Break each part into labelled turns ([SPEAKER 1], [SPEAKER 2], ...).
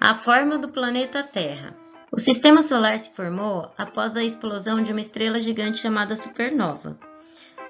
[SPEAKER 1] A forma do planeta Terra. O Sistema Solar se formou após a explosão de uma estrela gigante chamada supernova.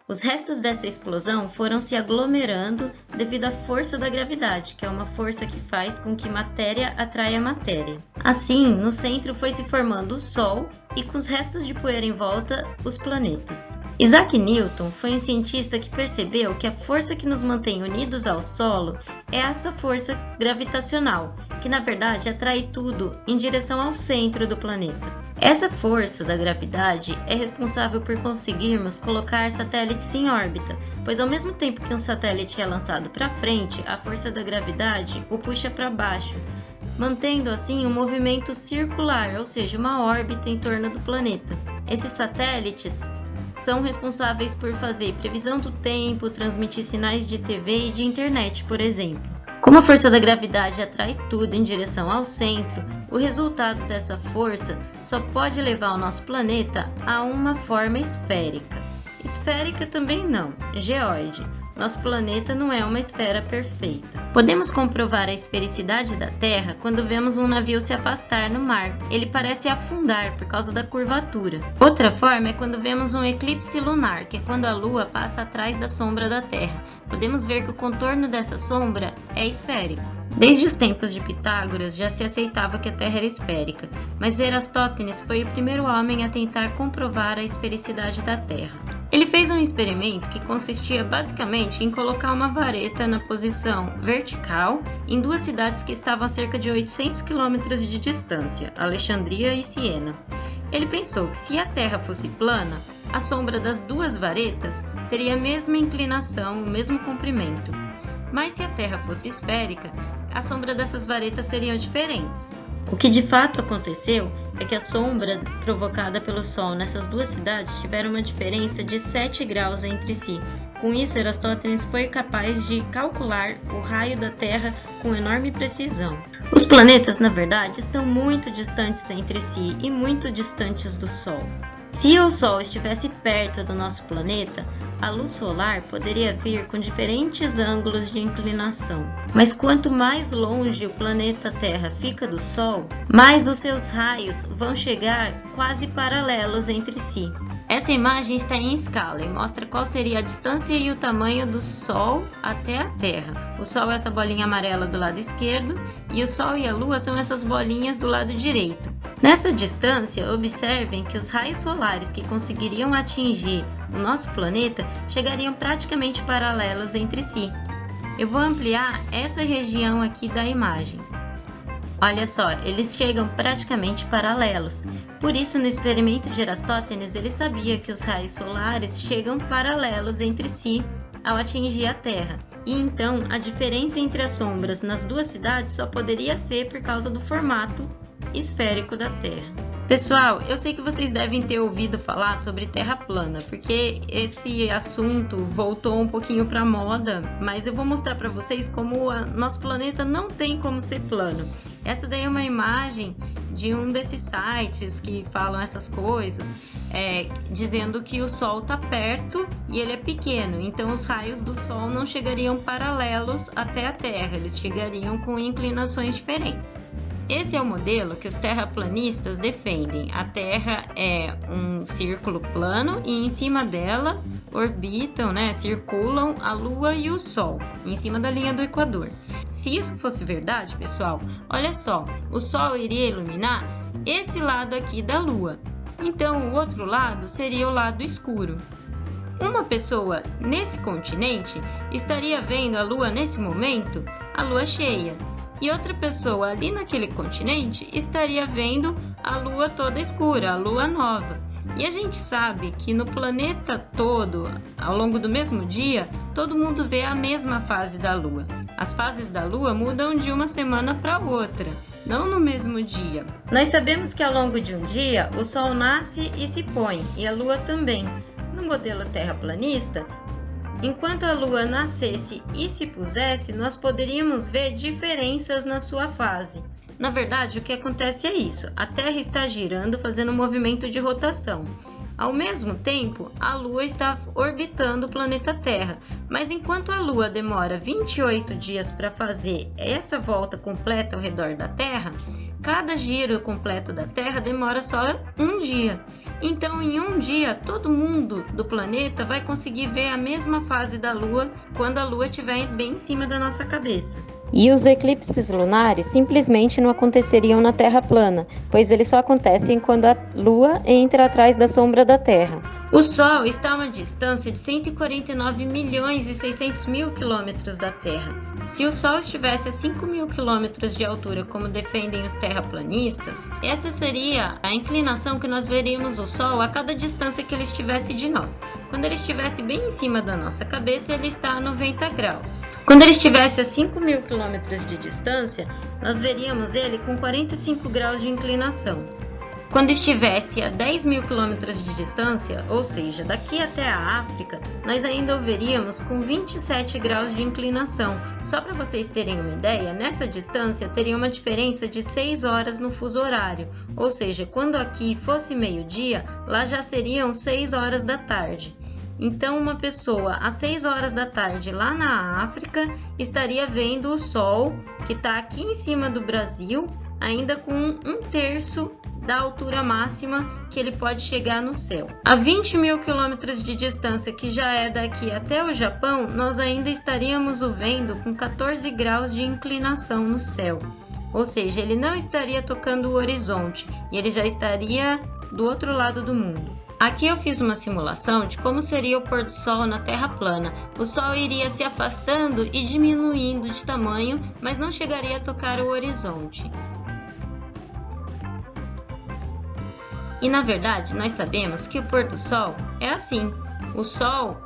[SPEAKER 1] Os restos dessa explosão foram se aglomerando devido à força da gravidade, que é uma força que faz com que matéria atraia matéria. Assim, no centro foi se formando o Sol e, com os restos de poeira em volta, os planetas. Isaac Newton foi um cientista que percebeu que a força que nos mantém unidos ao solo é essa força gravitacional, que na verdade atrai tudo em direção ao centro do planeta. Essa força da gravidade é responsável por conseguirmos colocar satélites em órbita, pois ao mesmo tempo que um satélite é lançado para frente, a força da gravidade o puxa para baixo, mantendo assim um movimento circular, ou seja, uma órbita em torno do planeta. Esses satélites são responsáveis por fazer previsão do tempo, transmitir sinais de TV e de internet, por exemplo. Como a força da gravidade atrai tudo em direção ao centro, o resultado dessa força só pode levar o nosso planeta a uma forma esférica. Esférica também não, geóide. Nosso planeta não é uma esfera perfeita. Podemos comprovar a esfericidade da Terra quando vemos um navio se afastar no mar. Ele parece afundar por causa da curvatura. Outra forma é quando vemos um eclipse lunar, que é quando a Lua passa atrás da sombra da Terra. Podemos ver que o contorno dessa sombra é esférico. Desde os tempos de Pitágoras já se aceitava que a Terra era esférica, mas Erastótenes foi o primeiro homem a tentar comprovar a esfericidade da Terra. Ele fez um experimento que consistia basicamente em colocar uma vareta na posição vertical em duas cidades que estavam a cerca de 800 km de distância, Alexandria e Siena. Ele pensou que se a Terra fosse plana, a sombra das duas varetas teria a mesma inclinação, o mesmo comprimento. Mas se a Terra fosse esférica, a sombra dessas varetas seriam diferentes. O que de fato aconteceu é que a sombra provocada pelo Sol nessas duas cidades tiveram uma diferença de 7 graus entre si. Com isso, Erastótenes foi capaz de calcular o raio da Terra com enorme precisão. Os planetas, na verdade, estão muito distantes entre si e muito distantes do Sol. Se o Sol estivesse perto do nosso planeta, a luz solar poderia vir com diferentes ângulos de inclinação. Mas quanto mais longe o planeta Terra fica do Sol, mais os seus raios vão chegar quase paralelos entre si. Essa imagem está em escala e mostra qual seria a distância e o tamanho do Sol até a Terra. O Sol é essa bolinha amarela do lado esquerdo e o Sol e a Lua são essas bolinhas do lado direito. Nessa distância, observem que os raios solares que conseguiriam atingir o nosso planeta chegariam praticamente paralelos entre si. Eu vou ampliar essa região aqui da imagem. Olha só, eles chegam praticamente paralelos. Por isso, no experimento de Erastótenes, ele sabia que os raios solares chegam paralelos entre si ao atingir a Terra. E então, a diferença entre as sombras nas duas cidades só poderia ser por causa do formato esférico da Terra. Pessoal, eu sei que vocês devem ter ouvido falar sobre Terra plana, porque esse assunto voltou um pouquinho para moda, mas eu vou mostrar para vocês como o nosso planeta não tem como ser plano. Essa daí é uma imagem de um desses sites que falam essas coisas, dizendo que o Sol está perto e ele é pequeno, então os raios do Sol não chegariam paralelos até a Terra, eles chegariam com inclinações diferentes. Esse é o modelo que os terraplanistas defendem. A Terra é um círculo plano e em cima dela orbitam, circulam a Lua e o Sol, em cima da linha do Equador. Se isso fosse verdade, pessoal, olha só, o Sol iria iluminar esse lado aqui da Lua. Então, o outro lado seria o lado escuro. Uma pessoa nesse continente estaria vendo a Lua nesse momento, a Lua cheia. E outra pessoa ali naquele continente estaria vendo a Lua toda escura, a Lua nova. E a gente sabe que no planeta todo, ao longo do mesmo dia, todo mundo vê a mesma fase da Lua. As fases da Lua mudam de uma semana para outra, não no mesmo dia. Nós sabemos que ao longo de um dia, o Sol nasce e se põe, e a Lua também. No modelo terraplanista, enquanto a Lua nascesse e se pusesse, nós poderíamos ver diferenças na sua fase. Na verdade, o que acontece é isso: a Terra está girando, fazendo um movimento de rotação. Ao mesmo tempo, a Lua está orbitando o planeta Terra, mas enquanto a Lua demora 28 dias para fazer essa volta completa ao redor da Terra, cada giro completo da Terra demora só um dia. Então, em um dia, todo mundo do planeta vai conseguir ver a mesma fase da Lua quando a Lua estiver bem em cima da nossa cabeça. E os eclipses lunares simplesmente não aconteceriam na Terra plana, pois eles só acontecem quando a Lua entra atrás da sombra da Terra. O Sol está a uma distância de 149 milhões e 600 mil quilômetros da Terra. Se o Sol estivesse a 5 mil quilômetros de altura, como defendem os terraplanistas, essa seria a inclinação que nós veríamos o Sol a cada distância que ele estivesse de nós. Quando ele estivesse bem em cima da nossa cabeça, ele está a 90 graus. Quando ele estivesse a 5 mil quilômetros de distância, nós veríamos ele com 45 graus de inclinação. Quando estivesse a 10 mil quilômetros de distância, ou seja, daqui até a África, nós ainda o veríamos com 27 graus de inclinação. Só para vocês terem uma ideia, nessa distância teria uma diferença de 6 horas no fuso horário, ou seja, quando aqui fosse meio-dia, lá já seriam 6 horas da tarde. Então, uma pessoa às 6 horas da tarde lá na África estaria vendo o Sol, que está aqui em cima do Brasil, ainda com 1/3 da altura máxima que ele pode chegar no céu. A 20 mil quilômetros de distância, que já é daqui até o Japão, nós ainda estaríamos o vendo com 14 graus de inclinação no céu. Ou seja, ele não estaria tocando o horizonte e ele já estaria do outro lado do mundo. Aqui eu fiz uma simulação de como seria o pôr do sol na Terra plana. O Sol iria se afastando e diminuindo de tamanho, mas não chegaria a tocar o horizonte. E na verdade, nós sabemos que o pôr do sol é assim. O Sol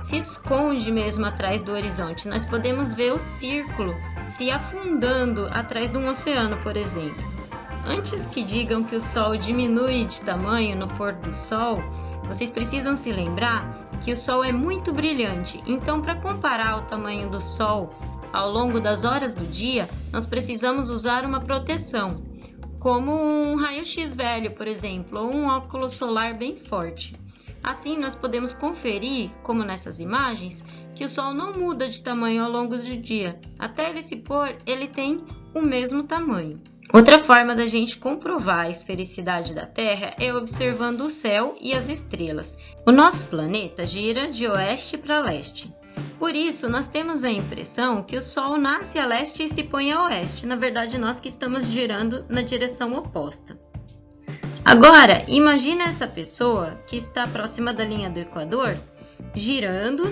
[SPEAKER 1] se esconde mesmo atrás do horizonte. Nós podemos ver o círculo se afundando atrás de um oceano, por exemplo. Antes que digam que o Sol diminui de tamanho no pôr do sol, vocês precisam se lembrar que o Sol é muito brilhante. Então, para comparar o tamanho do Sol ao longo das horas do dia, nós precisamos usar uma proteção, como um raio-x velho, por exemplo, ou um óculos solar bem forte. Assim, nós podemos conferir, como nessas imagens, que o Sol não muda de tamanho ao longo do dia. Até ele se pôr, ele tem o mesmo tamanho. Outra forma da gente comprovar a esfericidade da Terra é observando o céu e as estrelas. O nosso planeta gira de oeste para leste. Por isso, nós temos a impressão que o Sol nasce a leste e se põe a oeste. Na verdade, nós que estamos girando na direção oposta. Agora, imagina essa pessoa que está próxima da linha do Equador, girando,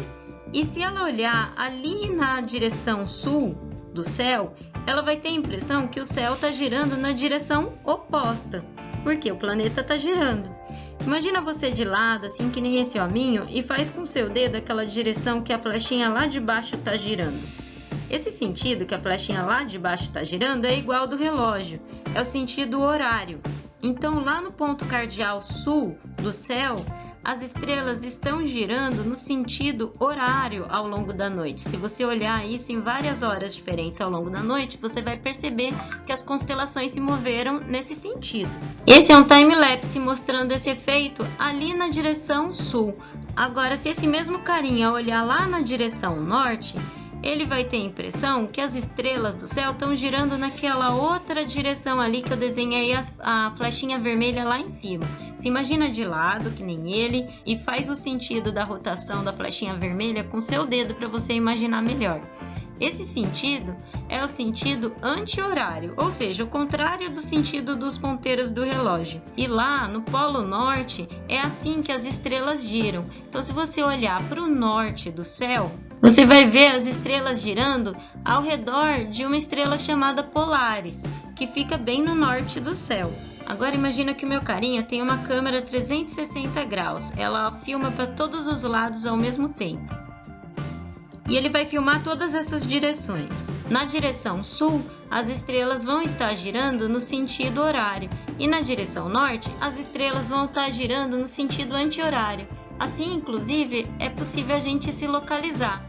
[SPEAKER 1] e se ela olhar ali na direção sul do céu, ela vai ter a impressão que o céu está girando na direção oposta, porque o planeta está girando. Imagina você de lado, assim que nem esse hominho, e faz com o seu dedo aquela direção que a flechinha lá de baixo está girando. Esse sentido que a flechinha lá de baixo está girando é igual ao do relógio, é o sentido horário. Então, lá no ponto cardial sul do céu, as estrelas estão girando no sentido horário ao longo da noite. Se você olhar isso em várias horas diferentes ao longo da noite, você vai perceber que as constelações se moveram nesse sentido. Esse é um time-lapse mostrando esse efeito ali na direção sul. Agora, se esse mesmo carinha olhar lá na direção norte, ele vai ter a impressão que as estrelas do céu estão girando naquela outra direção ali que eu desenhei a flechinha vermelha lá em cima. Se imagina de lado, que nem ele, e faz o sentido da rotação da flechinha vermelha com seu dedo para você imaginar melhor. Esse sentido é o sentido anti-horário, ou seja, o contrário do sentido dos ponteiros do relógio. E lá no Polo Norte é assim que as estrelas giram. Então, se você olhar para o norte do céu, você vai ver as estrelas girando ao redor de uma estrela chamada Polaris, que fica bem no norte do céu. Agora imagina que o meu carinha tem uma câmera 360 graus. Ela filma para todos os lados ao mesmo tempo. E ele vai filmar todas essas direções. Na direção sul, as estrelas vão estar girando no sentido horário. E na direção norte, as estrelas vão estar girando no sentido anti-horário. Assim, inclusive, é possível a gente se localizar.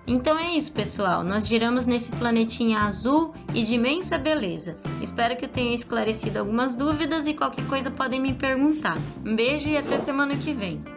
[SPEAKER 1] Então é isso, pessoal. Nós giramos nesse planetinha azul e de imensa beleza. Espero que eu tenha esclarecido algumas dúvidas e qualquer coisa podem me perguntar. Um beijo e até semana que vem.